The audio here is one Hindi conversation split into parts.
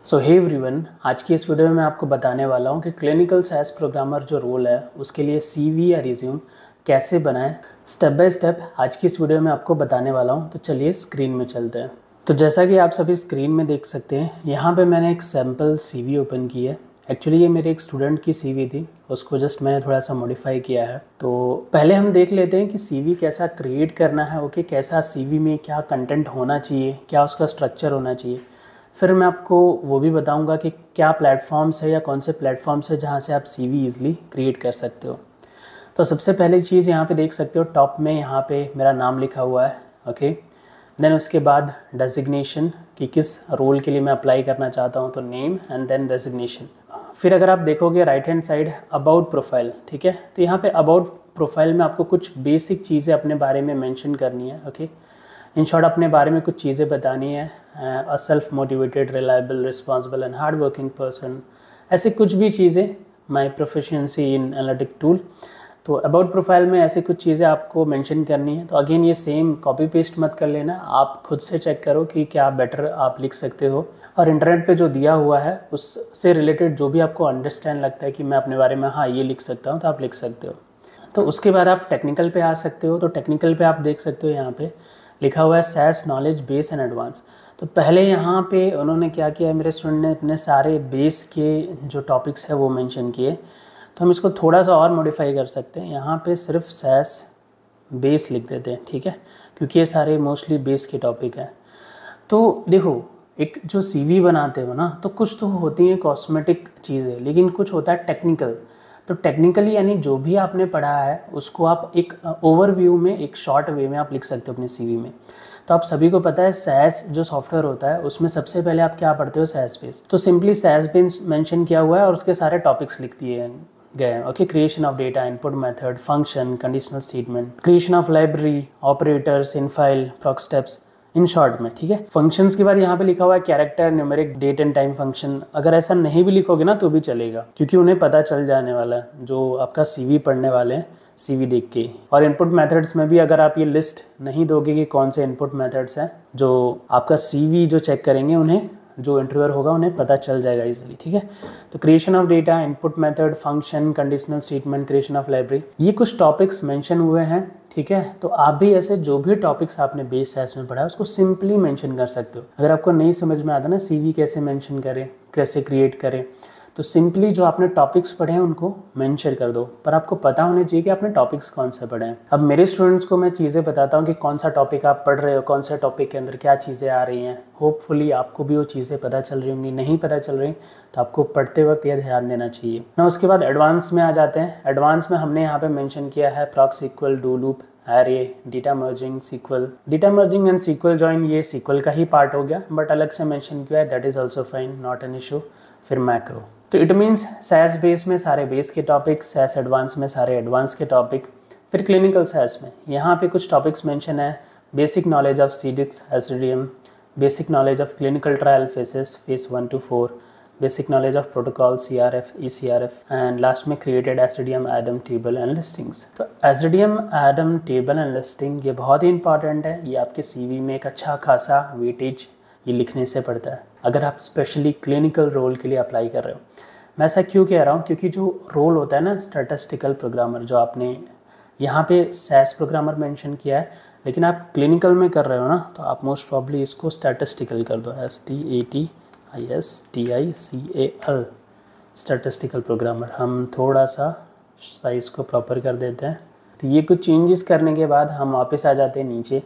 सो हे एवरीवन, आज की इस वीडियो में मैं आपको बताने वाला हूँ कि क्लिनिकल सैस प्रोग्रामर जो रोल है उसके लिए सीवी या रिज्यूम कैसे बनाएं। स्टेप बाय स्टेप आज की इस वीडियो में आपको बताने वाला हूँ। तो चलिए स्क्रीन में चलते हैं। तो जैसा कि आप सभी स्क्रीन में देख सकते हैं, यहाँ पे मैंने एक सैम्पल सीवी ओपन की है। एक्चुअली ये मेरे एक स्टूडेंट की सीवी थी, उसको जस्ट मैंने थोड़ा सा मॉडिफाई किया है। तो पहले हम देख लेते हैं कि सीवी कैसा क्रिएट करना है। ओके, कैसा सीवी में क्या कंटेंट होना चाहिए, क्या उसका स्ट्रक्चर होना चाहिए। फिर मैं आपको वो भी बताऊंगा कि क्या प्लेटफॉर्म्स है या कौन से प्लेटफॉर्म्स है जहाँ से आप सीवी ईज़िली क्रिएट कर सकते हो। तो सबसे पहले चीज़ यहाँ पे देख सकते हो, टॉप में यहाँ पे मेरा नाम लिखा हुआ है। ओके, देन उसके बाद डेजिग्नेशन कि किस रोल के लिए मैं अप्लाई करना चाहता हूँ, तो नेम एंड देन डेजिग्नेशन। फिर अगर आप देखोगे right hand side about profile, ठीक है। तो यहाँ पे अबाउट प्रोफाइल में आपको कुछ बेसिक चीज़ें अपने बारे में मेंशन करनी है। ओके, इन शॉर्ट अपने बारे में कुछ चीज़ें बतानी है। A self motivated, reliable, responsible and hard working person, ऐसे कुछ भी चीज़ें। माई प्रोफिशिएंसी इन एनालिटिक टूल। तो अबाउट प्रोफाइल में ऐसे कुछ चीज़ें आपको मेंशन करनी है। तो अगेन ये सेम कॉपी पेस्ट मत कर लेना, आप खुद से चेक करो कि क्या बेटर आप लिख सकते हो। और इंटरनेट पे जो दिया हुआ है उससे रिलेटेड जो भी आपको अंडरस्टैंड लगता है कि मैं अपने बारे में हाँ ये लिख सकता हूँ, तो आप लिख सकते हो। तो उसके बाद आप टेक्निकल पे आ सकते हो। तो टेक्निकल पे आप देख सकते हो यहाँ पे लिखा हुआ है SAS knowledge base and advance. तो पहले यहाँ पे उन्होंने क्या किया है, मेरे स्टूडेंट ने अपने सारे बेस के जो टॉपिक्स है वो मेंशन किए। तो हम इसको थोड़ा सा और मॉडिफाई कर सकते हैं। यहाँ पे सिर्फ सैस बेस लिख देते हैं, ठीक है, क्योंकि ये सारे मोस्टली बेस के टॉपिक हैं। तो देखो, एक जो सीवी बनाते हो ना, तो कुछ तो होती हैं कॉस्मेटिक चीज़ें, लेकिन कुछ होता है टेक्निकल। तो टेक्निकली यानी जो भी आपने पढ़ा है उसको आप एक ओवरव्यू में, एक शॉर्ट वे में आप लिख सकते हो अपने सीवी में। तो आप सभी को पता है सैस जो सॉफ्टवेयर होता है उसमें सबसे पहले आप क्या पढ़ते हो, सैस बेस। तो सिंपली सैस बेस मेंशन किया हुआ है और उसके सारे टॉपिक्स लिख दिए गए हैं। Okay, creation of data, input method, function, conditional statement, creation of library, operators, infile, proc steps, in short में, ठीक है। फंक्शंस के बाद यहाँ पे लिखा हुआ है character, numeric, date and time function. अगर ऐसा नहीं भी लिखोगे ना तो भी चलेगा, क्योंकि उन्हें पता चल जाने वाला है जो आपका सीवी पढ़ने वाले हैं सीवी देख के। और इनपुट मेथड्स में भी अगर आप ये लिस्ट नहीं दोगे कि कौन से इनपुट मेथड्स हैं, जो आपका सीवी जो चेक करेंगे उन्हें, जो इंटरव्यूअर होगा उन्हें पता चल जाएगा इजीली, ठीक है। तो creation of data, input method, function, conditional statement, creation of library, ये कुछ टॉपिक्स मेंशन हुए हैं, ठीक है। तो आप भी ऐसे जो भी टॉपिक्स आपने बेस सैस में पढ़ा है उसको सिंपली मेंशन कर सकते हो। अगर आपको नहीं समझ में आता ना सीवी कैसे मेंशन करें, कैसे क्रिएट करें, तो सिंपली जो आपने टॉपिक्स पढ़े हैं उनको मेंशन कर दो। पर आपको पता होना चाहिए कि आपने टॉपिक्स कौन से पढ़े हैं। अब मेरे स्टूडेंट्स को मैं चीज़ें बताता हूँ कि कौन सा टॉपिक आप पढ़ रहे हो, कौन से टॉपिक के अंदर क्या चीज़ें आ रही हैं। होपफुली आपको भी वो चीज़ें पता चल रही होंगी। नहीं पता चल रही तो आपको पढ़ते वक्त यह ध्यान देना चाहिए ना। उसके बाद एडवांस में आ जाते हैं। एडवांस में हमने यहाँ पे मेंशन किया है procs SQL, do loop, array, data merging, SQL. Data merging and SQL join ये सीक्वल का ही पार्ट हो गया, बट अलग से मेंशन किया है, that is also fine, not an issue. फिर मैक्रो, तो इट मीन्स सैस बेस में सारे बेस के टॉपिक, सैस एडवांस में सारे एडवांस के टॉपिक। फिर क्लिनिकल सैस में यहाँ पे कुछ टॉपिक्स मेंशन है। Basic knowledge of CDISC, SDM, basic knowledge of clinical trial phases, phase 1 to 4, basic knowledge of protocol, CRF, ECRF, and last में created SDM, Adam, table and listings. तो SDM, Adam, table and listing ये बहुत ही इंपॉर्टेंट है। ये आपके सीवी में एक अच्छा खासा वेटेज ये लिखने से पड़ता है अगर आप स्पेशली क्लिनिकल रोल के लिए अप्लाई कर रहे हो। मैं ऐसा क्यों कह रहा हूँ, क्योंकि जो रोल होता है ना स्टैटिस्टिकल प्रोग्रामर, जो आपने यहाँ पे सैस प्रोग्रामर मेंशन किया है, लेकिन आप क्लिनिकल में कर रहे हो ना, तो आप मोस्ट प्रॉब्ली इसको स्टैटिस्टिकल कर दो, STATISTICAL, स्टैटिस्टिकल प्रोग्रामर। हम थोड़ा सा साइज़ को प्रॉपर कर देते हैं। तो ये कुछ चेंजेस करने के बाद हम वापस आ जाते हैं नीचे।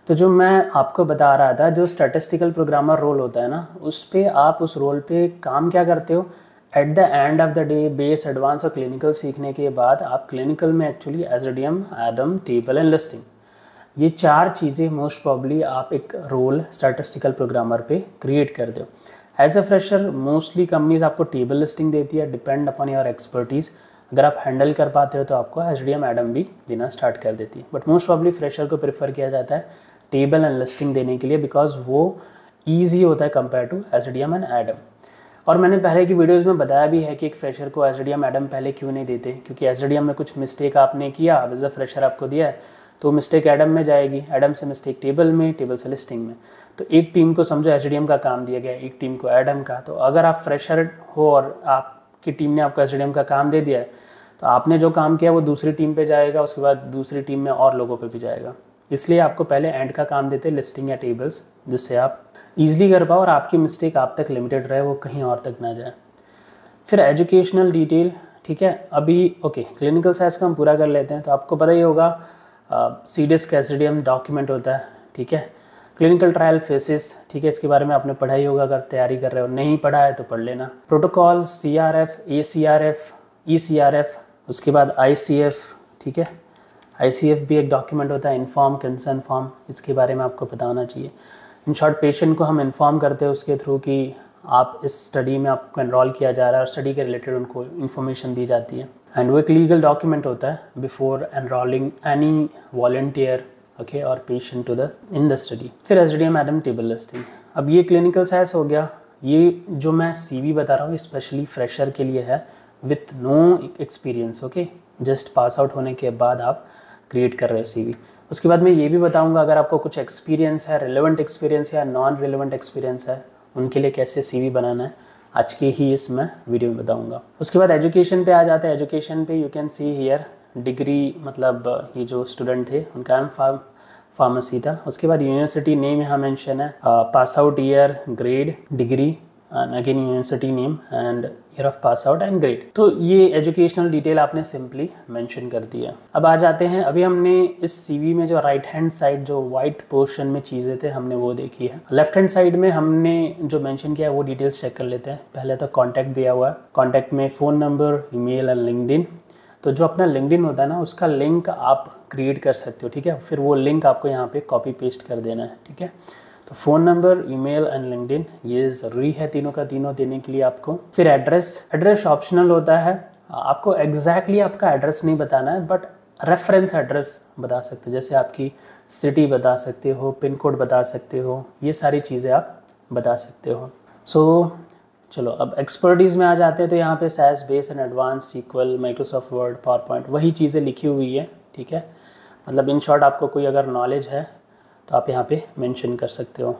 तो जो मैं आपको बता रहा था, जो स्टैटिस्टिकल प्रोग्रामर रोल होता है ना, उस पे आप उस रोल पे काम क्या करते हो, at the end of the day base, advance और क्लिनिकल सीखने के बाद आप क्लिनिकल में actually SDM, Adam, table and listing, ये चार चीज़ें मोस्ट प्रॉब्ली आप एक रोल स्टैटिस्टिकल प्रोग्रामर पे क्रिएट कर दो। As a fresher mostly companies आपको टेबल लिस्टिंग देती है, डिपेंड अपॉन योर एक्सपर्टीज़। अगर आप हैंडल कर पाते हो तो आपको एसडीएम, एडम भी देना स्टार्ट कर देती है, बट मोस्ट प्रॉब्ली फ्रेशर को प्रेफर किया जाता है टेबल एंड लिस्टिंग देने के लिए, बिकॉज वो ईजी होता है compare to SDM and ADAM. और मैंने पहले की वीडियोस में बताया भी है कि एक फ्रेशर को एसडीएम, एडम पहले क्यों नहीं देते, क्योंकि एसडीएम में कुछ मिस्टेक आपने किया, एज अ फ्रेशर आपको दिया है, तो मिस्टेक एडम में जाएगी, एडम से मिस्टेक टेबल में, टेबल से लिस्टिंग में। तो एक टीम को समझो एसडीएम का काम दिया गया, एक टीम को एडम का। तो अगर आप फ्रेशर हो और आपकी टीम ने आपको एसडीएम का काम दे दिया है, तो आपने जो काम किया वो दूसरी टीम पे जाएगा, उसके बाद दूसरी टीम में और लोगों पे भी जाएगा। इसलिए आपको पहले एंड का काम देते हैं, लिस्टिंग या टेबल्स, जिससे आप ईजिली कर पाओ और आपकी मिस्टेक आप तक लिमिटेड रहे, वो कहीं और तक ना जाए। फिर एजुकेशनल डिटेल, ठीक है। अभी ओके, क्लिनिकल साइज को हम पूरा कर लेते हैं। तो आपको पता ही होगा सीडिस्क एसडीएम डॉक्यूमेंट होता है, ठीक है। क्लिनिकल ट्रायल फेसिस, ठीक है, इसके बारे में आपने पढ़ा ही होगा, अगर तैयारी कर रहे हो। नहीं पढ़ा है तो पढ़ लेना। प्रोटोकॉल, सीआरएफ, एसीआरएफ, ईसीआरएफ, उसके बाद आईसीएफ, ठीक है। आईसीएफ भी एक डॉक्यूमेंट होता है, इन्फॉर्म कंसर्न फॉर्म, इसके बारे में आपको पता होना चाहिए। इन शॉर्ट पेशेंट को हम इन्फॉर्म करते हैं उसके थ्रू कि आप इस स्टडी में आपको एनरोल किया जा रहा है और स्टडी के रिलेटेड उनको इन्फॉर्मेशन दी जाती है। एंड वो एक लीगल डॉक्यूमेंट होता है before enrolling any volunteer, okay, और patient to the in the study. फिर एसडीएम एडम टेबल लिस्टिंग। अब ये क्लिनिकल साइज हो गया। ये जो मैं सीवी बता रहा हूँ स्पेशली फ्रेशर के लिए है, with no experience, okay, just pass out होने के बाद आप क्रिएट कर रहे हो सीवी। उसके बाद मैं ये भी बताऊंगा अगर आपको कुछ एक्सपीरियंस है, रिलेवेंट एक्सपीरियंस या नॉन रिलेवेंट एक्सपीरियंस है, उनके लिए कैसे सीवी बनाना है, आज के ही इस मैं वीडियो में बताऊंगा। उसके बाद एजुकेशन पे आ जाते हैं। एजुकेशन पे you can see here degree, मतलब ये जो स्टूडेंट थे उनका फार्मेसी था। उसके बाद यूनिवर्सिटी नेम यहाँ मेंशन है, pass out year, grade, degree, and again university name and year of pass out and grade. तो ये एजुकेशनल डिटेल आपने सिंपली मेंशन कर दिया। अब आ जाते हैं, अभी हमने इस सीवी में जो राइट हैंड साइड जो वाइट पोर्शन में चीज़ें थे हमने वो देखी है। लेफ्ट हैंड साइड में हमने जो मेंशन किया है वो डिटेल्स चेक कर लेते हैं। पहले तो कॉन्टैक्ट दिया हुआ है, कॉन्टैक्ट में phone number, email and LinkedIn. तो जो अपना लिंक्डइन होता है ना, उसका लिंक आप क्रिएट कर सकते हो, ठीक है। फिर वो लिंक आपको यहाँ पे कॉपी पेस्ट कर देना है, ठीक है। तो phone number, email and LinkedIn ये ज़रूरी है तीनों का तीनों देने के लिए आपको। फिर एड्रेस ऑप्शनल होता है, आपको एग्जैक्टली आपका एड्रेस नहीं बताना है, बट रेफरेंस एड्रेस बता सकते हो, जैसे आपकी सिटी बता सकते हो, पिन कोड बता सकते हो, ये सारी चीज़ें आप बता सकते हो। सो चलो अब एक्सपर्टीज़ में आ जाते हैं। तो यहाँ पे SAS base and advance, SQL, Microsoft Word, PowerPoint, वही चीज़ें लिखी हुई है, ठीक है। मतलब इन शॉर्ट आपको कोई अगर नॉलेज है तो आप यहाँ पे मेंशन कर सकते हो।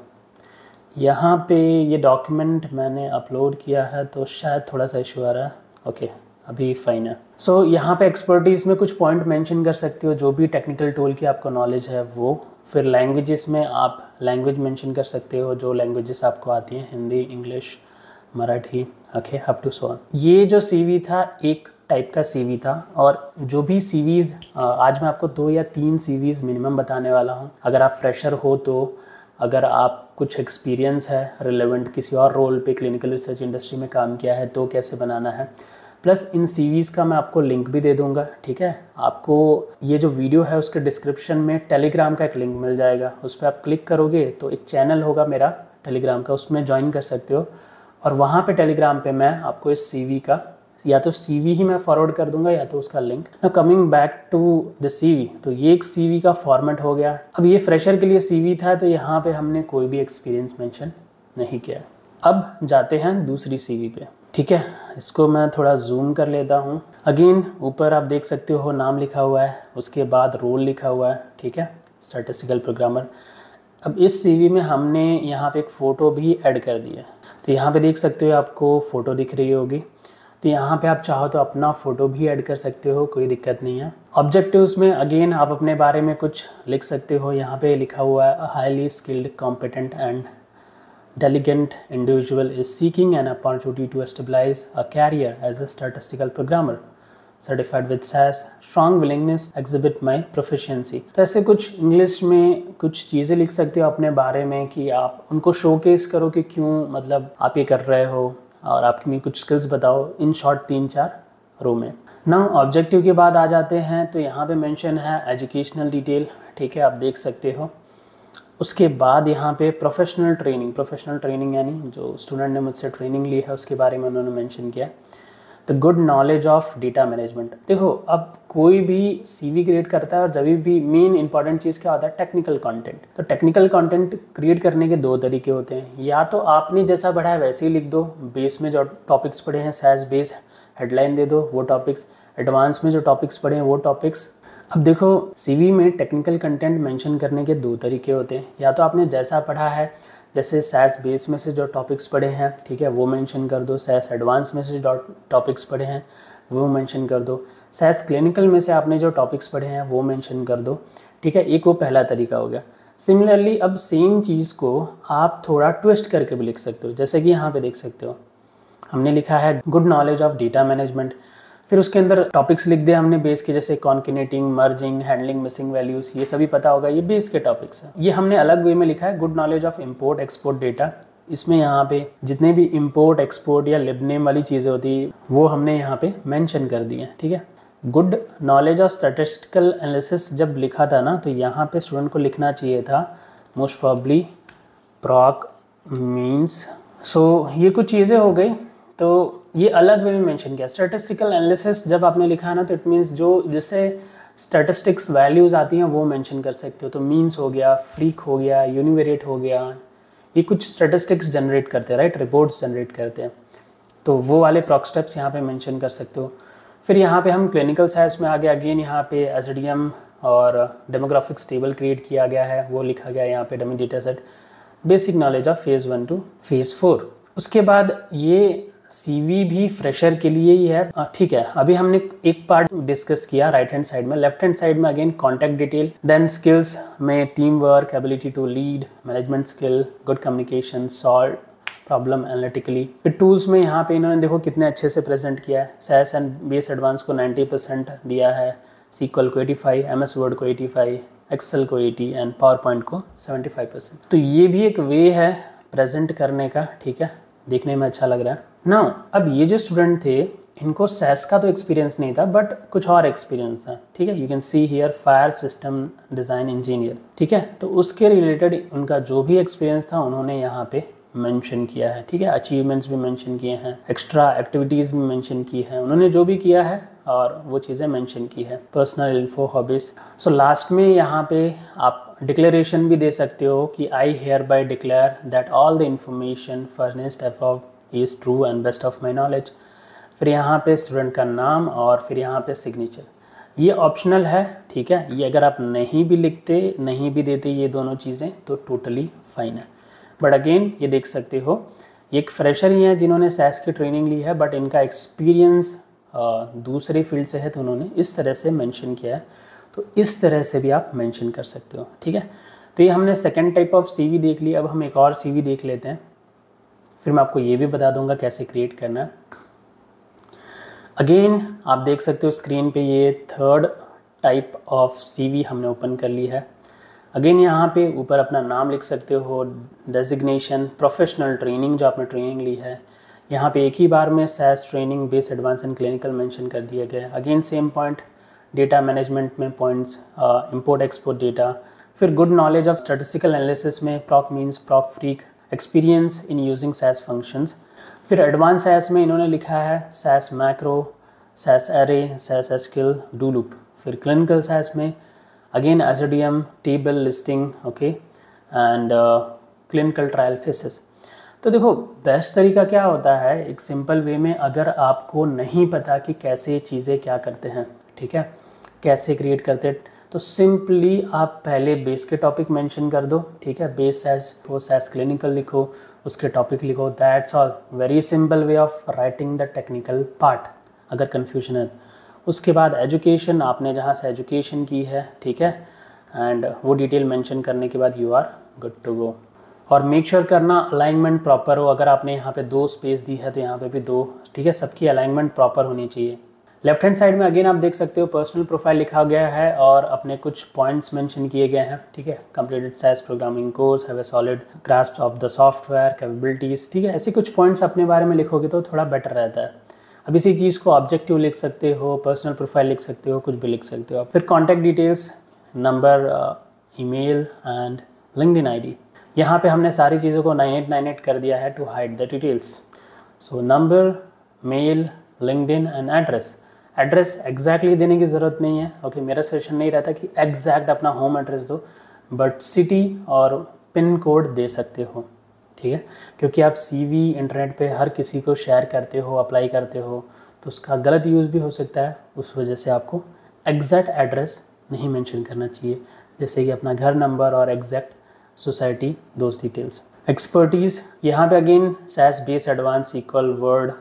यहाँ पे ये डॉक्यूमेंट मैंने अपलोड किया है तो शायद थोड़ा सा इशू आ रहा है, ओके, अभी फाइन है। सो यहाँ पे एक्सपर्टीज़ में कुछ पॉइंट मेंशन कर सकते हो, जो भी टेक्निकल टूल की आपको नॉलेज है वो। फिर लैंग्वेजेस में आप लैंग्वेज मेंशन कर सकते हो, जो लैंग्वेजेस आपको आती हैं, Hindi, English, Marathi, okay, up to so on. ये जो सीवी था एक टाइप का सीवी था, और जो भी सीवीज़ आज मैं आपको 2 या 3 सीवीज़ मिनिमम बताने वाला हूँ। अगर आप फ्रेशर हो तो, अगर आप कुछ एक्सपीरियंस है रिलेवेंट किसी और रोल पे क्लिनिकल रिसर्च इंडस्ट्री में काम किया है तो कैसे बनाना है, प्लस इन सीवीज़ का मैं आपको लिंक भी दे दूंगा, ठीक है। आपको ये जो वीडियो है उसके डिस्क्रिप्शन में टेलीग्राम का एक लिंक मिल जाएगा, उस पर आप क्लिक करोगे तो एक चैनल होगा मेरा टेलीग्राम का, उसमें ज्वाइन कर सकते हो। और वहाँ पे टेलीग्राम पे मैं आपको इस सीवी का या तो सीवी ही मैं फॉरवर्ड कर दूंगा या तो उसका link. Now coming back to the CV, तो ये एक सीवी का फॉर्मेट हो गया। अब ये फ्रेशर के लिए सीवी था तो यहाँ पे हमने कोई भी एक्सपीरियंस मेंशन नहीं किया। अब जाते हैं दूसरी सीवी पे, ठीक है। इसको मैं थोड़ा जूम कर लेता हूँ। अगेन ऊपर आप देख सकते हो नाम लिखा हुआ है, उसके बाद रोल लिखा हुआ है, ठीक है, स्टैटिस्टिकल प्रोग्रामर। अब इस सीवी में हमने यहाँ पे एक फ़ोटो भी ऐड कर दी है। तो यहाँ पे देख सकते हो आपको फ़ोटो दिख रही होगी, तो यहाँ पे आप चाहो तो अपना फ़ोटो भी ऐड कर सकते हो, कोई दिक्कत नहीं है। ऑब्जेक्टिव्स में अगेन आप अपने बारे में कुछ लिख सकते हो। यहाँ पे लिखा हुआ है highly skilled, competent and diligent individual is seeking an opportunity to establish a career as a statistical programmer, certified with SAS, strong willingness exhibit my proficiency। तो ऐसे कुछ इंग्लिश में कुछ चीज़ें लिख सकते हो अपने बारे में कि आप उनको शोकेस करो कि क्यों मतलब आप ये कर रहे हो, और आपकी कुछ स्किल्स बताओ, इन शॉर्ट 3-4 रो में। नाउ ऑब्जेक्टिव के बाद आ जाते हैं, तो यहाँ पे मेंशन है एजुकेशनल डिटेल, ठीक है, आप देख सकते हो। उसके बाद यहाँ पे प्रोफेशनल ट्रेनिंग यानी जो स्टूडेंट ने मुझसे ट्रेनिंग ली है उसके बारे में उन्होंने मेंशन किया। The good knowledge of data management. देखो अब कोई भी सीवी क्रिएट करता है और जब भी मेन इंपॉर्टेंट चीज़ क्या होता है, टेक्निकल कंटेंट। तो टेक्निकल कंटेंट क्रिएट करने के 2 तरीके होते हैं, या तो आपने जैसा पढ़ा है वैसे ही लिख दो, बेस में जो टॉपिक्स पढ़े हैं SAS बेस हेडलाइन दे दो वो टॉपिक्स, एडवांस में जो टॉपिक्स पढ़े हैं वो टॉपिक्स, अब देखो सीवी में टेक्निकल कंटेंट मेंशन करने के दो तरीके होते हैं, या तो आपने जैसा पढ़ा है, जैसे सैस बेस में से जो टॉपिक्स पढ़े हैं, ठीक है, वो मेंशन कर दो। सैस एडवांस में से जो टॉपिक्स पढ़े हैं वो मेंशन कर दो। सैस क्लिनिकल में से आपने जो टॉपिक्स पढ़े हैं वो मेंशन कर दो, ठीक है। एक वो पहला तरीका हो गया। सिमिलरली अब सेम चीज़ को आप थोड़ा ट्विस्ट करके भी लिख सकते हो, जैसे कि यहाँ पे देख सकते हो हमने लिखा है good knowledge of data management, फिर उसके अंदर टॉपिक्स लिख दिया हमने बेस के, जैसे कॉन्केनेटिंग, मर्जिंग, हैंडलिंग मिसिंग वैल्यूज़, ये सभी पता होगा, ये बेस के टॉपिक्स हैं। ये हमने अलग वे में लिखा है good knowledge of import export data. इसमें यहाँ पे जितने भी इंपोर्ट एक्सपोर्ट या लिबनेम वाली चीज़ें होती है वो हमने यहाँ पे मेंशन कर दी हैं, ठीक है। Good knowledge of statistical analysis जब लिखा था ना, तो यहाँ पे स्टूडेंट को लिखना चाहिए था मोस्ट प्रॉब्ली प्रॉक मीन्स। सो ये कुछ चीज़ें हो गई, तो ये अलग वे में मेंशन किया। स्टैटिस्टिकल एनालिसिस जब आपने लिखा है ना, तो इट मीन्स जो जिससे स्टैटिस्टिक्स वैल्यूज़ आती हैं वो मेंशन कर सकते हो। तो मीन्स हो गया, फ्रीक हो गया, यूनिवेरिएट हो गया, ये कुछ स्टैटिस्टिक्स जनरेट करते हैं, राइट, रिपोर्ट्स जनरेट करते हैं, तो वो वाले प्रॉक स्टेप्स यहाँ पे मेंशन कर सकते हो। फिर यहाँ पे हम क्लिनिकल साइंस में आगे अगेन यहाँ पे एसडीएम और डेमोग्राफिक्स टेबल क्रिएट किया गया है, वो लिखा गया है यहाँ पे dummy data set, basic knowledge of phase 1 two phase 4। उसके बाद ये सीवी भी फ्रेशर के लिए ही है, ठीक है। अभी हमने एक पार्ट डिस्कस किया राइट हैंड साइड में। लेफ्ट हैंड साइड में again contact detail, then skills में team work, ability to lead, management skill, good communication, solve problem analytically. फिर टूल्स में यहाँ पे इन्होंने देखो कितने अच्छे से प्रेजेंट किया है। सैस एंड बेस एडवांस को 90% दिया है, सीक्वल को 85, एमएस वर्ड को 85, एक्सेल को 80 एंड पावर पॉइंट को 75%। तो ये भी एक वे है प्रेजेंट करने का, ठीक है, देखने में अच्छा लग रहा है ना। अब ये जो स्टूडेंट थे इनको सैस का तो एक्सपीरियंस नहीं था, बट कुछ और एक्सपीरियंस था, ठीक है। You can see here fire system design engineer, ठीक है। तो उसके रिलेटेड उनका जो भी एक्सपीरियंस था उन्होंने यहाँ पे मेंशन किया है, ठीक है। अचीवमेंट्स भी मेंशन किए हैं, एक्स्ट्रा एक्टिविटीज़ भी मेंशन की है, उन्होंने जो भी किया है और वो चीज़ें मेंशन की है। Personal info, hobbies. So last में यहाँ पे आप डिक्लेरेशन भी दे सकते हो कि I hereby declare that all the information furnished above is true and best of my knowledge. फिर यहाँ पे स्टूडेंट का नाम और फिर यहाँ पे सिग्नेचर, ये ऑप्शनल है, ठीक है। ये अगर आप नहीं भी लिखते, नहीं भी देते ये दोनों चीज़ें तो टोटली फाइन है। बट अगेन ये देख सकते हो ये एक फ्रेशर ही है जिन्होंने सैस की ट्रेनिंग ली है, बट इनका एक्सपीरियंस दूसरे फील्ड से है, तो उन्होंने इस तरह से मेंशन किया है। तो इस तरह से भी आप मेंशन कर सकते हो, ठीक है। तो ये हमने सेकंड टाइप ऑफ सीवी देख लिया। अब हम एक और सीवी देख लेते हैं, फिर मैं आपको ये भी बता दूंगा कैसे क्रिएट करना है। अगेन आप देख सकते हो स्क्रीन पे ये थर्ड टाइप ऑफ सीवी हमने ओपन कर ली है। अगेन यहाँ पे ऊपर अपना नाम लिख सकते हो, डेजिग्नेशन, प्रोफेशनल ट्रेनिंग जो आपने ट्रेनिंग ली है, यहाँ पे एक ही बार में SAS training, base advance and clinical mention कर दिया गया है। Again same point, data management में पॉइंट्स, इंपोर्ट एक्सपोर्ट डेटा, फिर good knowledge of statistical analysis में proc means, proc freq, experience in using SAS functions. फिर एडवांस सैस में इन्होंने लिखा है SAS macro, SAS array, SAS SQL, do loop. फिर क्लिनिकल सैस में again SDM, table listing, okay, and clinical trial phases. तो देखो बेस्ट तरीका क्या होता है, एक सिंपल वे में, अगर आपको नहीं पता कि कैसे चीज़ें क्या करते हैं, ठीक है, कैसे क्रिएट करते हैं, तो सिंपली आप पहले बेस के टॉपिक मेंशन कर दो, ठीक है। बेस सैस हो, सैस क्लिनिकल लिखो, उसके टॉपिक लिखो, that's all. Very simple way of writing the technical part, अगर कन्फ्यूजन है। उसके बाद एजुकेशन, आपने जहाँ से एजुकेशन की है, ठीक है, एंड वो डिटेल मेंशन करने के बाद you are good to go. और मेक श्योर करना अलाइनमेंट प्रॉपर हो। अगर आपने यहाँ पे 2 स्पेस दी है तो यहाँ पे भी 2, ठीक है, सबकी अलाइनमेंट प्रॉपर होनी चाहिए। लेफ्ट हैंड साइड में अगेन आप देख सकते हो पर्सनल प्रोफाइल लिखा गया है और अपने कुछ पॉइंट्स मेंशन किए गए हैं, ठीक है। Completed SAS programming course, have a solid grasp of the software capabilities, ठीक है। ऐसे कुछ पॉइंट्स अपने बारे में लिखोगे तो थोड़ा बेटर रहता है। अब इसी चीज़ को ऑब्जेक्टिव लिख सकते हो, पर्सनल प्रोफाइल लिख सकते हो, कुछ भी लिख सकते हो। फिर contact details, number, email and LinkedIn ID. यहाँ पे हमने सारी चीज़ों को 9898 कर दिया है to hide the details. So number, mail, LinkedIn and address. Address exactly देने की ज़रूरत नहीं है, ओके। मेरा सजेशन नहीं रहता कि एग्जैक्ट अपना होम एड्रेस दो, बट सिटी और पिन कोड दे सकते हो, ठीक है। क्योंकि आप सीवी इंटरनेट पे हर किसी को शेयर करते हो, अप्लाई करते हो, तो उसका गलत यूज़ भी हो सकता है, उस वजह से आपको एग्जैक्ट एड्रेस नहीं मेंशन करना चाहिए, जैसे कि अपना घर नंबर और एग्जैक्ट सोसाइटी, दोस्त डिटेल्स। एक्सपर्टीज़, यहाँ पे again SAS base advance equal Word,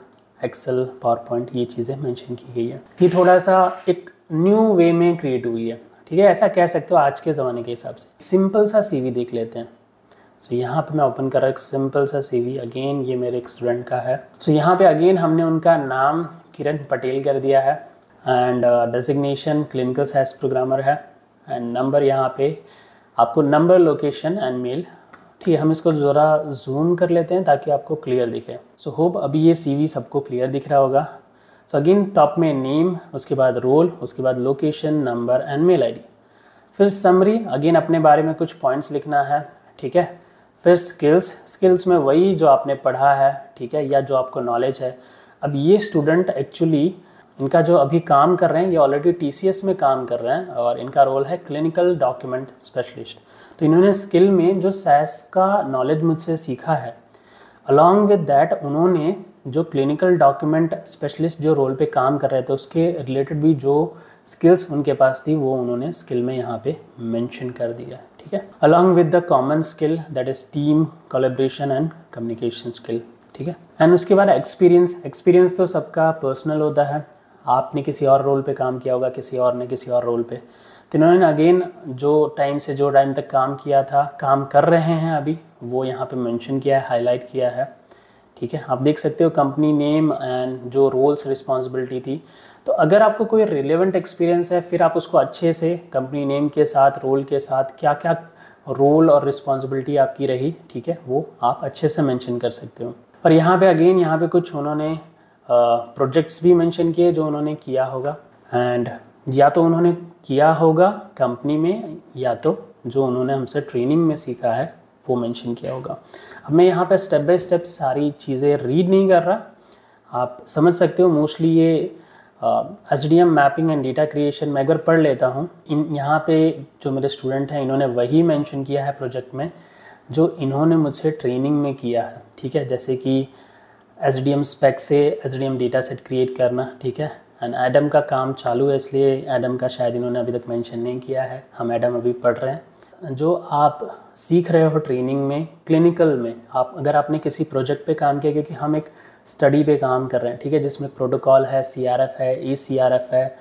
Excel, PowerPoint, ये चीज़ें मेंशन की गई है। ये थोड़ा सा एक न्यू वे में क्रिएट हुई है, ठीक है, ऐसा कह सकते हो आज के ज़माने के हिसाब से। सिंपल सा CV देख लेते हैं। सो यहाँ पे मैं ओपन कर रहा हूँ एक सिंपल सा CV, अगेन ये मेरे एक स्टूडेंट का है। सो यहाँ पे अगेन हमने उनका नाम किरण पटेल कर दिया है and designation clinical SAS programmer है एंड नंबर यहाँ पे आपको नंबर, लोकेशन एंड मेल। ठीक है, हम इसको ज़रा जूम कर लेते हैं ताकि आपको क्लियर दिखे। सो होप अभी ये CV सबको क्लियर दिख रहा होगा। सो अगेन टॉप में नेम, उसके बाद रोल, उसके बाद location, number and mail ID। फिर समरी, अगेन अपने बारे में कुछ पॉइंट्स लिखना है, ठीक है। फिर स्किल्स में वही जो आपने पढ़ा है, ठीक है, या जो आपको नॉलेज है। अब ये स्टूडेंट एक्चुअली इनका जो अभी काम कर रहे हैं, ये ऑलरेडी TCS में काम कर रहे हैं और इनका रोल है क्लिनिकल डॉक्यूमेंट स्पेशलिस्ट। तो इन्होंने स्किल में जो SAS का नॉलेज मुझसे सीखा है, अलॉन्ग विद दैट उन्होंने जो क्लिनिकल डॉक्यूमेंट स्पेशलिस्ट जो रोल पे काम कर रहे थे उसके रिलेटेड भी जो स्किल्स उनके पास थी वो उन्होंने स्किल में यहाँ पे मेंशन कर दिया, ठीक है। Along with the common skill that is team collaboration and communication skill, ठीक है। एंड उसके बाद एक्सपीरियंस तो सबका पर्सनल होता है। आपने किसी और रोल पे काम किया होगा, किसी और ने किसी और रोल पे। तो इन्होंने अगेन जो टाइम तक काम किया था, काम कर रहे हैं अभी, वो यहाँ पे मेंशन किया है, हाईलाइट किया है, ठीक है। आप देख सकते हो कंपनी नेम एंड जो रोल्स रिस्पॉन्सिबिलिटी थी। तो अगर आपको कोई रिलेवेंट एक्सपीरियंस है, फिर आप उसको अच्छे से कंपनी नेम के साथ, रोल के साथ, क्या क्या रोल और रिस्पॉन्सिबिलिटी आपकी रही, ठीक है, वो आप अच्छे से मेंशन कर सकते हो। और यहाँ पे अगेन यहाँ पे कुछ उन्होंने प्रोजेक्ट्स भी मेंशन किए जो उन्होंने किया होगा एंड या तो उन्होंने किया होगा कंपनी में या तो जो उन्होंने हमसे ट्रेनिंग में सीखा है वो मेंशन किया होगा। अब मैं यहाँ पे स्टेप बाय स्टेप सारी चीज़ें रीड नहीं कर रहा, आप समझ सकते हो। मोस्टली ये SDM mapping and data creation मैं एक बार पढ़ लेता हूँ। यहाँ पे जो मेरे स्टूडेंट हैं इन्होंने वही मेंशन किया है प्रोजेक्ट में जो इन्होंने मुझसे ट्रेनिंग में किया है, ठीक है। जैसे कि SDM स्पेक से SDM डेटा सेट क्रिएट करना, ठीक है। एंड एडम का काम चालू है, इसलिए एडम का शायद इन्होंने अभी तक मेंशन नहीं किया है, हम एडम अभी पढ़ रहे हैं। जो आप सीख रहे हो ट्रेनिंग में, क्लिनिकल में, आप अगर आपने किसी प्रोजेक्ट पे काम किया, क्योंकि हम एक स्टडी पे काम कर रहे हैं, ठीक है, जिसमें प्रोटोकॉल है, CRF है, ACRF है,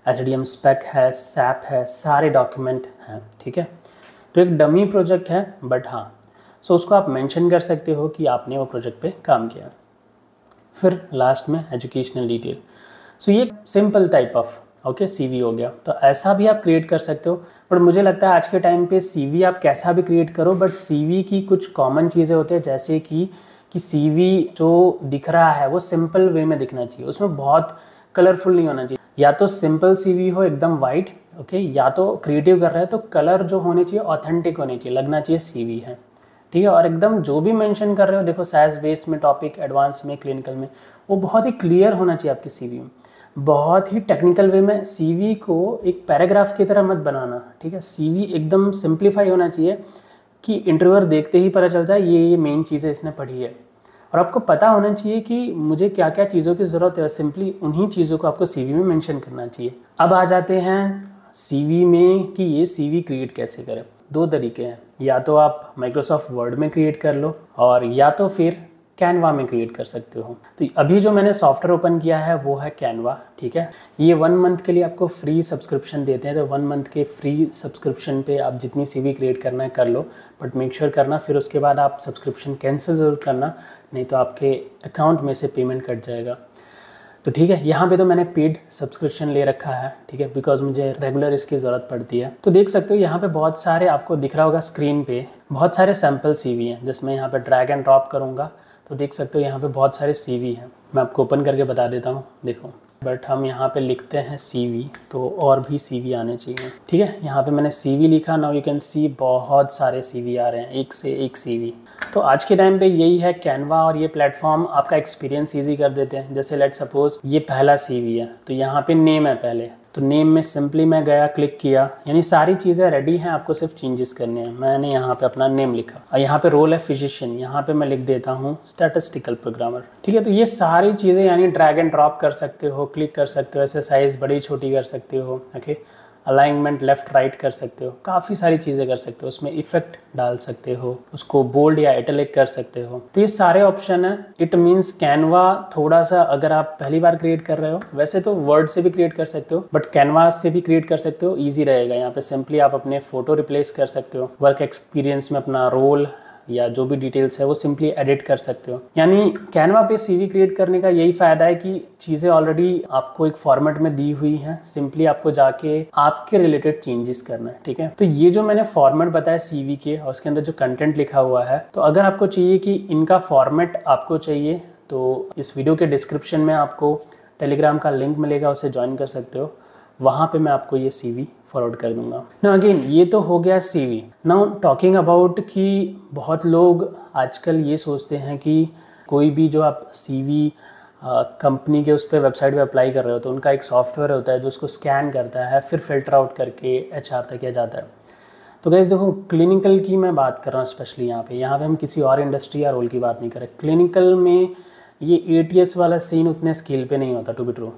SDM स्पेक है, SAP है, सारे डॉक्यूमेंट हैं, ठीक है। तो एक डमी प्रोजेक्ट है, बट हाँ, सो उसको आप मेंशन कर सकते हो कि आपने वो प्रोजेक्ट पे काम किया। फिर लास्ट में एजुकेशनल डिटेल। सो ये सिंपल टाइप ऑफ CV हो गया। तो ऐसा भी आप क्रिएट कर सकते हो, बट मुझे लगता है आज के टाइम पे CV आप कैसा भी क्रिएट करो, बट CV की कुछ कॉमन चीज़ें होती हैं, जैसे कि CV जो दिख रहा है वो सिंपल वे में दिखना चाहिए, उसमें बहुत कलरफुल नहीं होना चाहिए। या तो सिंपल CV हो एकदम वाइट, ओके, या तो क्रिएटिव कर रहा है तो कलर जो होने चाहिए ऑथेंटिक होने चाहिए, लगना चाहिए CV है, ठीक है। और एकदम जो भी मेंशन कर रहे हो, देखो SAS बेस में टॉपिक, एडवांस में, क्लिनिकल में, वो बहुत ही क्लियर होना चाहिए आपकी CV में। बहुत ही टेक्निकल वे में CV को एक पैराग्राफ की तरह मत बनाना, ठीक है। CV एकदम सिंप्लीफाई होना चाहिए कि इंटरव्यूअर देखते ही पता चल जाए ये मेन चीज़ें इसने पढ़ी है, और आपको पता होना चाहिए कि मुझे क्या क्या चीज़ों की ज़रूरत है, सिंपली उन्हीं चीज़ों को आपको CV में मेंशन करना चाहिए। अब आ जाते हैं CV में कि ये CV क्रिएट कैसे करें। दो तरीके हैं, या तो आप माइक्रोसॉफ्ट वर्ड में क्रिएट कर लो और या तो फिर कैनवा में क्रिएट कर सकते हो। तो अभी जो मैंने सॉफ्टवेयर ओपन किया है वो है कैनवा, ठीक है। ये 1 मंथ के लिए आपको फ्री सब्सक्रिप्शन देते हैं, तो 1 मंथ के फ्री सब्सक्रिप्शन पे आप जितनी CV क्रिएट करना है कर लो, बट मेक श्योर करना फिर उसके बाद आप सब्सक्रिप्शन कैंसिल ज़रूर करना, नहीं तो आपके अकाउंट में से पेमेंट कट जाएगा। तो ठीक है, यहाँ पे तो मैंने पेड सब्सक्रिप्शन ले रखा है, ठीक है, बिकॉज मुझे रेगुलर इसकी ज़रूरत पड़ती है। तो देख सकते हो यहाँ पे बहुत सारे आपको दिख रहा होगा स्क्रीन पे, बहुत सारे सैम्पल CV हैं, जिसमें यहाँ पे ड्रैग एंड ड्रॉप करूँगा तो देख सकते हो यहाँ पे बहुत सारे CV हैं। मैं आपको ओपन करके बता देता हूँ, देखो, बट हम यहाँ पे लिखते हैं CV तो और भी CV आने चाहिए, ठीक है। यहाँ पे मैंने CV लिखा, नाउ यू कैन सी बहुत सारे CV आ रहे हैं, एक से एक CV। तो आज के टाइम पे यही है कैनवा, और ये प्लेटफॉर्म आपका एक्सपीरियंस ईजी कर देते हैं। जैसे लेट सपोज ये पहला CV है, तो यहाँ पे नेम है पहले, तो नेम में सिंपली मैं गया, क्लिक किया, यानी सारी चीज़ें रेडी हैं, आपको सिर्फ चेंजेस करने हैं। मैंने यहाँ पे अपना नेम लिखा और यहाँ पे रोल है फिजिशियन, यहाँ पे मैं लिख देता हूँ स्टैटिस्टिकल प्रोग्रामर, ठीक है। तो ये सारी चीज़ें यानी ड्रैग एंड ड्रॉप कर सकते हो, क्लिक कर सकते हो, ऐसे साइज़ बड़ी छोटी कर सकते हो, ओके। अलाइनमेंट लेफ्ट राइट कर सकते हो, काफ़ी सारी चीज़ें कर सकते हो, उसमें इफेक्ट डाल सकते हो, उसको बोल्ड या इटैलिक कर सकते हो। तो ये सारे ऑप्शन है। इट मीन्स कैनवा थोड़ा सा, अगर आप पहली बार क्रिएट कर रहे हो, वैसे तो वर्ड से भी क्रिएट कर सकते हो बट कैनवास से भी क्रिएट कर सकते हो, ईजी रहेगा। यहाँ पे सिंपली आप अपने फोटो रिप्लेस कर सकते हो, वर्क एक्सपीरियंस में अपना रोल या जो भी डिटेल्स है वो सिंपली एडिट कर सकते हो। यानी कैनवा पे सीवी क्रिएट करने का यही फायदा है कि चीज़ें ऑलरेडी आपको एक फॉर्मेट में दी हुई हैं, सिंपली आपको जाके आपके रिलेटेड चेंजेस करना है, ठीक है। तो ये जो मैंने फॉर्मेट बताया सीवी के और उसके अंदर जो कंटेंट लिखा हुआ है, तो अगर आपको चाहिए कि इनका फॉर्मेट आपको चाहिए तो इस वीडियो के डिस्क्रिप्शन में आपको टेलीग्राम का लिंक मिलेगा, उसे ज्वाइन कर सकते हो। वहाँ पे मैं आपको ये सीवी फॉरवर्ड कर दूंगा। नाउ अगेन ये तो हो गया सीवी। नाउ टॉकिंग अबाउट कि बहुत लोग आजकल ये सोचते हैं कि कोई भी जो आप सीवी कंपनी के उस पर वेबसाइट पे अप्लाई कर रहे हो तो उनका एक सॉफ्टवेयर होता है जो उसको स्कैन करता है, फिर फिल्टर आउट करके HR तक किया जाता है। तो गाइस देखो, क्लिनिकल की मैं बात कर रहा हूँ स्पेशली यहाँ पे हम किसी और इंडस्ट्री या रोल की बात नहीं कर रहे। क्लिनिकल में ये ATS वाला सीन उतने स्केल पे नहीं होता, टू बी ट्रू।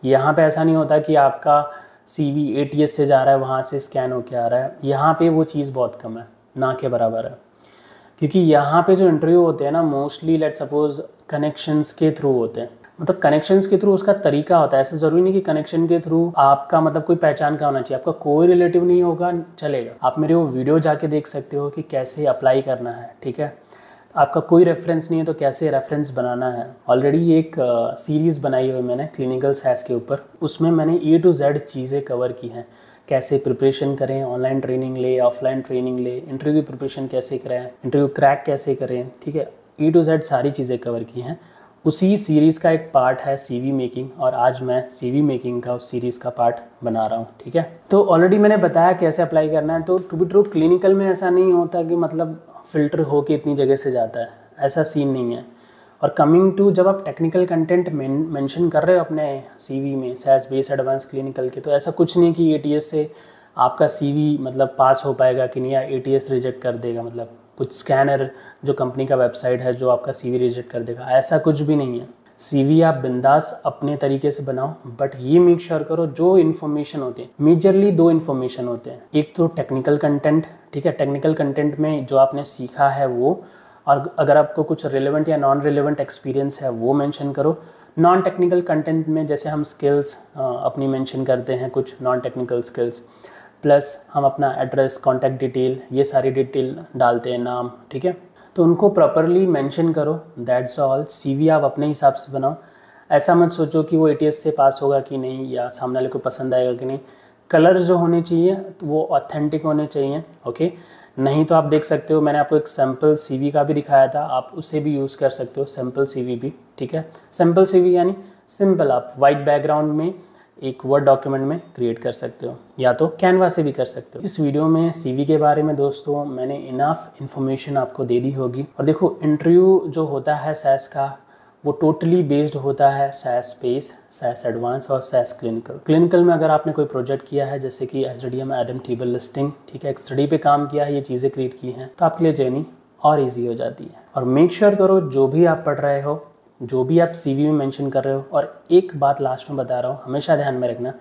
यहाँ पे ऐसा नहीं होता कि आपका CV ATS से जा रहा है, वहाँ से स्कैन होके आ रहा है। यहाँ पे वो चीज़ बहुत कम है, ना के बराबर है। क्योंकि यहाँ पे जो इंटरव्यू होते हैं ना, मोस्टली लेट सपोज कनेक्शंस के थ्रू होते हैं। मतलब कनेक्शंस के थ्रू उसका तरीका होता है। ऐसा ज़रूरी नहीं कि कनेक्शन के थ्रू आपका मतलब कोई पहचान का होना चाहिए, आपका कोई रिलेटिव नहीं होगा, चलेगा। आप मेरे वो वीडियो जाके देख सकते हो कि कैसे अप्लाई करना है, ठीक है। आपका कोई रेफरेंस नहीं है तो कैसे रेफरेंस बनाना है। ऑलरेडी एक सीरीज़ बनाई हुई मैंने क्लिनिकल सैस के ऊपर, उसमें मैंने A to Z चीज़ें कवर की हैं। कैसे प्रिपरेशन करें, ऑनलाइन ट्रेनिंग ले, ऑफलाइन ट्रेनिंग ले, इंटरव्यू प्रिपरेशन कैसे करें, इंटरव्यू क्रैक कैसे करें, ठीक है। A to Z सारी चीज़ें कवर की हैं। उसी सीरीज़ का एक पार्ट है CV मेकिंग, और आज मैं CV मेकिंग का उस सीरीज़ का पार्ट बना रहा हूँ, ठीक है। तो ऑलरेडी मैंने बताया कैसे अप्लाई करना है। तो टू बी ट्रू, क्लिनिकल में ऐसा नहीं होता कि मतलब फ़िल्टर हो के इतनी जगह से जाता है, ऐसा सीन नहीं है। और कमिंग टू, जब आप टेक्निकल कंटेंट मेंशन कर रहे हो अपने CV में सैस बेस एडवांस क्लिनिकल के, तो ऐसा कुछ नहीं कि ATS से आपका CV मतलब पास हो पाएगा कि नहीं, या ATS रिजेक्ट कर देगा, मतलब कुछ स्कैनर जो कंपनी का वेबसाइट है जो आपका CV रिजेक्ट कर देगा, ऐसा कुछ भी नहीं है। CV आप बिंदास अपने तरीके से बनाओ, बट ये मेक श्योर करो जो इन्फॉर्मेशन होते हैं, मेजरली 2 इन्फॉर्मेशन होते हैं। एक तो टेक्निकल कंटेंट, ठीक है, टेक्निकल कंटेंट में जो आपने सीखा है वो, और अगर आपको कुछ रिलेवेंट या नॉन रिलेवेंट एक्सपीरियंस है वो मेंशन करो। नॉन टेक्निकल कंटेंट में जैसे हम स्किल्स अपनी मेंशन करते हैं, कुछ नॉन टेक्निकल स्किल्स, प्लस हम अपना एड्रेस, कॉन्टैक्ट डिटेल, ये सारी डिटेल डालते हैं, नाम, ठीक है। तो उनको प्रॉपरली मेंशन करो, दैट्स ऑल। CV आप अपने हिसाब से बनाओ। ऐसा मत सोचो कि वो ATS से पास होगा कि नहीं, या सामने वाले को पसंद आएगा कि नहीं। कलर्स जो होने चाहिए तो वो ऑथेंटिक होने चाहिए, ओके। नहीं तो आप देख सकते हो, मैंने आपको एक सैम्पल CV का भी दिखाया था, आप उसे भी यूज़ कर सकते हो, सैम्पल CV भी, ठीक है। सैम्पल CV यानी सिंपल, आप वाइट बैकग्राउंड में एक वर्ड डॉक्यूमेंट में क्रिएट कर सकते हो, या तो कैनवा से भी कर सकते हो। इस वीडियो में CV के बारे में दोस्तों मैंने इनफ इन्फॉर्मेशन आपको दे दी होगी। और देखो, इंटरव्यू जो होता है सैस का, वो टोटली बेस्ड होता है सैस बेस, सैस एडवांस और सैस क्लिनिकल। क्लिनिकल में अगर आपने कोई प्रोजेक्ट किया है, जैसे कि SDM एडम टेबल लिस्टिंग, ठीक है, एक स्टडी पे काम किया है, ये चीज़ें क्रिएट की हैं, तो आपके लिए जर्नी और ईजी हो जाती है। और मेक श्योर करो जो भी आप पढ़ रहे हो, जो भी आप CV में मेंशन कर रहे हो, और एक बात लास्ट में बता रहा हूँ, हमेशा ध्यान में रखना,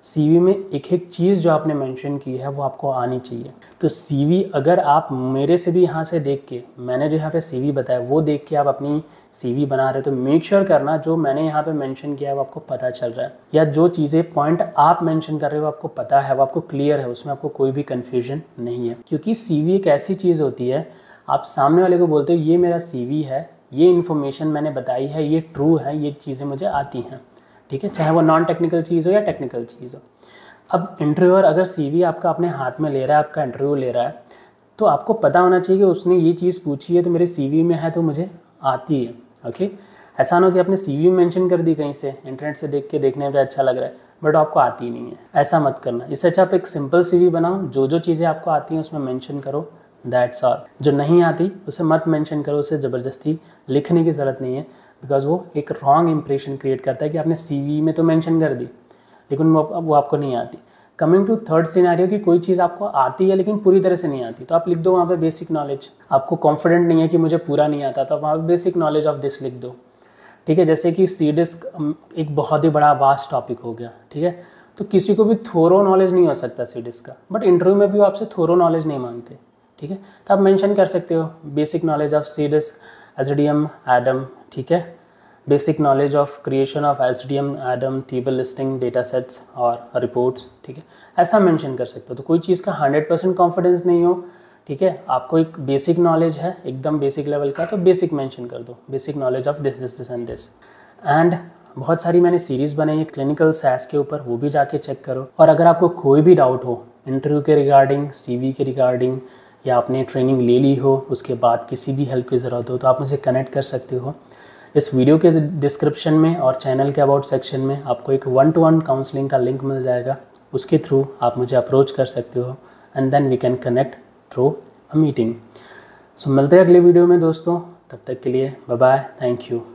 CV में एक एक चीज़ जो आपने मेंशन की है वो आपको आनी चाहिए। तो CV अगर आप मेरे से भी यहाँ से देख के, मैंने जो यहाँ पे CV बताया वो देख के आप अपनी CV बना रहे हो, तो मेक श्योर करना जो मैंने यहाँ पे मेंशन किया है वो आपको पता चल रहा है, या जो चीज़ें पॉइंट आप मेंशन कर रहे हो आपको पता है, वो आपको क्लियर है, उसमें आपको कोई भी कन्फ्यूजन नहीं है। क्योंकि CV एक ऐसी चीज़ होती है, आप सामने वाले को बोलते हो ये मेरा CV है, ये इन्फॉर्मेशन मैंने बताई है, ये ट्रू है, ये चीज़ें मुझे आती हैं, ठीक है, चाहे वो नॉन टेक्निकल चीज़ हो या टेक्निकल चीज़ हो। अब इंटरव्यूअर अगर CV आपका अपने हाथ में ले रहा है, आपका इंटरव्यू ले रहा है, तो आपको पता होना चाहिए कि उसने ये चीज़ पूछी है तो मेरे CV में है तो मुझे आती है, ओके। ऐसा ना हो कि आपने CV में मेंशन कर दी कहीं से, इंटरनेट से देख के देखने में अच्छा लग रहा है बट आपको आती नहीं है, ऐसा मत करना। इससे अच्छा आप एक सिंपल CV बनाओ, जो चीज़ें आपको आती हैं उसमें मेंशन करो, दैट्स ऑल। जो नहीं आती उसे मत मेंशन करो, उसे ज़बरदस्ती लिखने की ज़रूरत नहीं है, बिकॉज वो एक रॉन्ग इंप्रेशन क्रिएट करता है कि आपने CV में तो मेंशन कर दी लेकिन वो आपको नहीं आती। कमिंग टू थर्ड सिनेरियो कि कोई चीज़ आपको आती है लेकिन पूरी तरह से नहीं आती, तो आप लिख दो वहाँ पे बेसिक नॉलेज। आपको कॉन्फिडेंट नहीं है कि मुझे पूरा नहीं आता, तो आप वहाँ पे बेसिक नॉलेज ऑफ दिस लिख दो, ठीक है। जैसे कि C डिस्क एक बहुत ही बड़ा वास्ट टॉपिक हो गया, ठीक है, तो किसी को भी थोरो नॉलेज नहीं हो सकता सी डिस्क का, बट इंटरव्यू में भी वो आपसे थोरो नॉलेज नहीं मांगते, ठीक है। तो आप मेंशन कर सकते हो basic knowledge of CDISC, SDM, ADAM, ठीक है, basic knowledge of creation of SDM, Adam, table listing, data sets और रिपोर्ट्स, ठीक है, ऐसा मेंशन कर सकते हो। तो कोई चीज़ का 100% कॉन्फिडेंस नहीं हो, ठीक है, आपको एक बेसिक नॉलेज है एकदम बेसिक लेवल का, तो बेसिक मेंशन कर दो, basic knowledge of this this this and this. And बहुत सारी मैंने सीरीज़ बनाई है क्लिनिकल सैस के ऊपर, वो भी जाके चेक करो। और अगर आपको कोई भी डाउट हो इंटरव्यू के रिगार्डिंग, सीवी के रिगार्डिंग, या आपने ट्रेनिंग ले ली हो उसके बाद किसी भी हेल्प की ज़रूरत हो, तो आप मुझे कनेक्ट कर सकते हो। इस वीडियो के डिस्क्रिप्शन में और चैनल के अबाउट सेक्शन में आपको एक 1-to-1 काउंसलिंग का लिंक मिल जाएगा, उसके थ्रू आप मुझे अप्रोच कर सकते हो and then we can connect through a meeting. So मिलते हैं अगले वीडियो में दोस्तों, तब तक के लिए बाय बाय, थैंक यू।